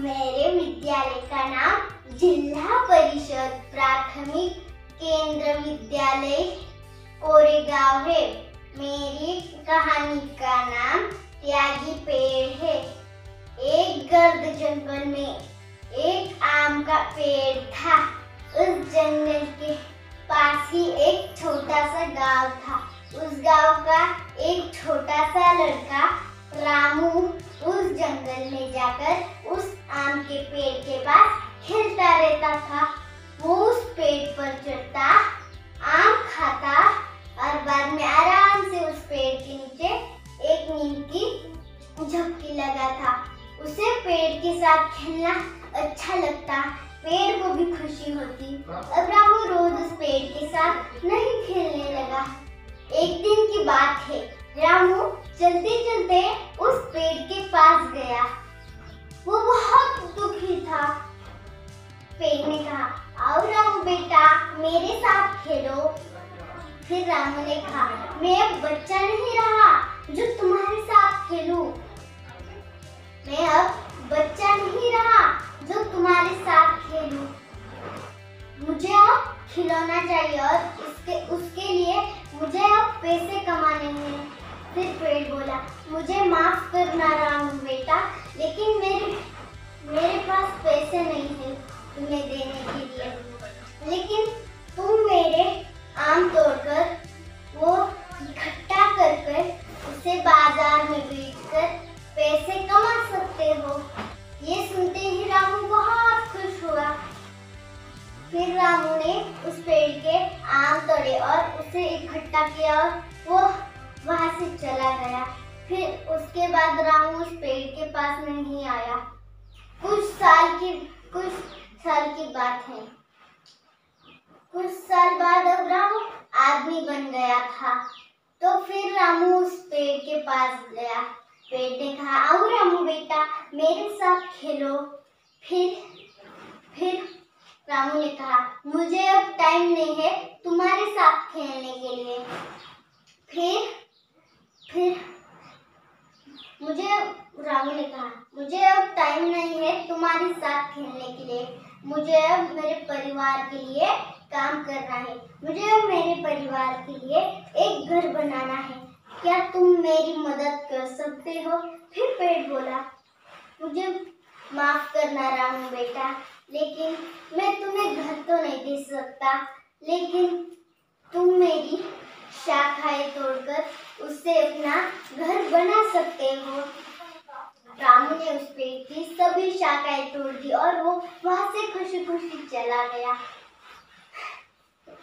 मेरे विद्यालय का नाम जिला परिषद प्राथमिक केंद्र विद्यालय कोरेगांव है। मेरी कहानी का नाम त्यागी पेड़ है। एक गर्द जंगल में एक आम का पेड़ था। उस जंगल के पास ही एक छोटा सा गांव था। उस गांव का एक छोटा सा लड़का रामू उस जंगल में जाकर उस आम के पेड़ के पास खेलता रहता था। वो उस पेड़ पर चढ़ता, आम खाता और बाद में आराम से उस पेड़ के नीचे एक नीम की झपकी लगाता। उसे पेड़ के साथ खेलना अच्छा लगता, पेड़ को भी खुशी होती। अब रामू रोज उस पेड़ के साथ नहीं खेलने लगा। एक दिन की बात है, रामू चलते चलते उस पेड़ के पास गया। वो बहुत दुखी था। पेड़ ने कहा, आओ रामू बेटा, मेरे साथ खेलो। फिर रामू ने कहा, मैं अब बच्चा नहीं रहा जो तुम्हारे साथ खेलूं। मैं अब बच्चा नहीं रहा जो तुम्हारे साथ खेलूं। मुझे अब खिलौना चाहिए और उसके लिए मुझे अब पैसे कमाने हैं। फिर पेड़ बोला, मुझे माफ करना रामू बेटा, लेकिन मेरे पास पैसे नहीं है तुम्हें देने के लिए। लेकिन तुम मेरे आम तोड़कर वो इकट्ठा कर उसे बाजार में बेचकर पैसे कमा सकते हो। ये सुनते ही रामू बहुत खुश हुआ। फिर रामू ने उस पेड़ के आम तोड़े और उसे इकट्ठा किया और वो वहां से चला गया। फिर उसके बाद रामू उस पेड़ के पास नहीं आया। कुछ साल की बात है। कुछ साल बाद अब रामू आदमी बन गया था। तो फिर रामू उस पेड़ के पास गया। पेड़ ने कहा, आओ रामू बेटा, मेरे साथ खेलो। फिर रामू ने कहा, मुझे अब टाइम नहीं है तुम्हारे साथ खेलने के लिए। रामू ने कहा, मुझे अब टाइम नहीं है तुम्हारे साथ खेलने के लिए। मुझे अब मेरे परिवार के लिए काम करना है। मुझे अब मेरे परिवार के लिए एक घर बनाना है। क्या तुम मेरी मदद कर सकते हो? फिर पेड़ बोला, मुझे माफ करना रामू बेटा, लेकिन मैं तुम्हें घर तो नहीं दे सकता, लेकिन तुम मेरी शाखाएं तोड़कर उससे अपना घर बना सकते हो। रामू ने उस पेड़ की सभी शाखाएं तोड़ दी और वो वहां से खुशी खुशी चला गया।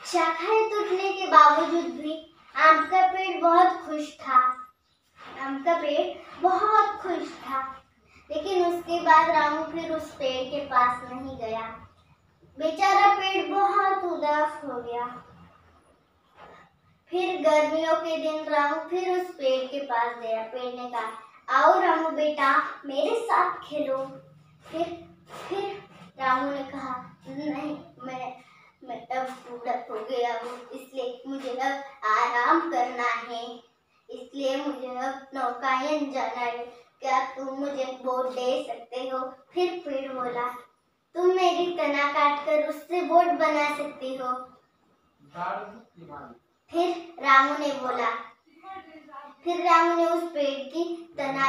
शाखाएं टूटने के बावजूद भी आम का पेड़ बहुत खुश था। लेकिन उसके बाद रामू फिर उस पेड़ के पास नहीं गया। बेचारा पेड़ बहुत उदास हो गया। फिर गर्मियों के दिन रामू फिर उस पेड़ के पास गया। पेड़ ने कहा, आओ रामू बेटा, मेरे साथ खेलो। फिर रामू ने कहा, नहीं, मैं अब बूढ़ा हो गया हूँ, इसलिए मुझे अब आराम करना है, इसलिए मुझे अब नौकायन जाना है। क्या तुम मुझे बोट दे सकते हो? फिर पेड़ बोला, तुम मेरी तना काट कर उससे बोट बना सकती हो। फिर रामू ने उस पेड़ की तना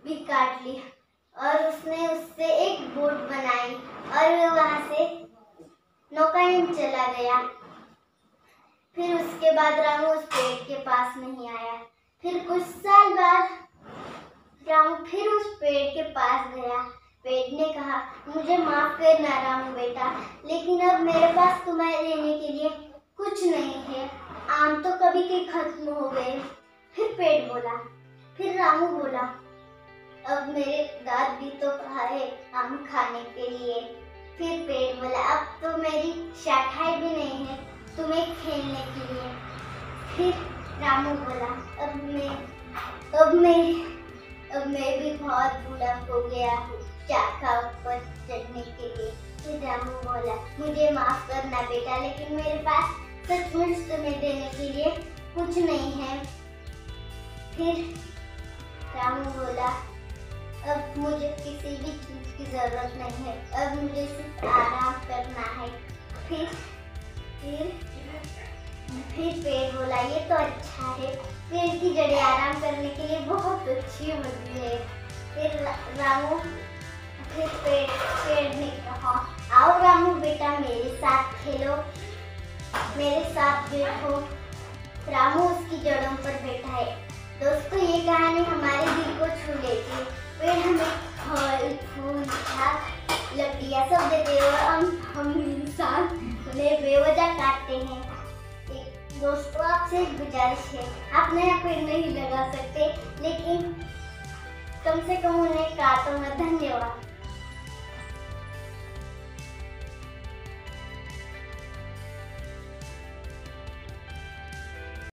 भी काट ली और उसने उससे एक बोट बनाई और वो वहां से नौकायन चला गया। फिर उसके बाद रामू उस पेड़ के पास नहीं आया। फिर कुछ साल बाद रामू फिर उस पेड़ के पास गया। पेड़ ने कहा, मुझे माफ करना रामू बेटा, लेकिन अब मेरे पास तुम्हें देने के लिए कुछ नहीं है। आम तो कभी के खत्म हो गए। फिर रामू बोला, अब मेरे दाद भी तो कहा है आम खाने के लिए। फिर पेड़ बोला, अब तो मेरी शाखाएं भी नहीं है तुम्हें खेलने के लिए। फिर रामू बोला, अब मैं भी बहुत बूढ़ा हो गया हूँ शाखा पर चढ़ने के लिए। फिर रामू बोला, मुझे माफ करना बेटा, लेकिन मेरे पास सचमुच तुम्हें देने के लिए कुछ नहीं है। फिर रामू बोला, अब मुझे किसी भी चीज की जरूरत नहीं है, अब मुझे सिर्फ आराम करना है। फिर पेड़ बोला, ये तो अच्छा है, पेड़ की जड़ें आराम करने के लिए बहुत अच्छी होती है। फिर पेड़ ने कहा, आओ रामू बेटा मेरे साथ खेलो, मेरे साथ बैठो। रामू उसकी जड़ों पर बैठा है। दोस्तों, ये कहानी हमारे दिल को छू लेती है। पेड़ हमें फल, फूल, लकड़ियाँ सब देते हैं और हम इंसान उन्हें बेवजह काटते हैं। दोस्तों, आपसे एक गुजारिश है, आप नया पेड़ नहीं लगा सकते, लेकिन कम से कम उन्हें काटो मत। धन्यवाद।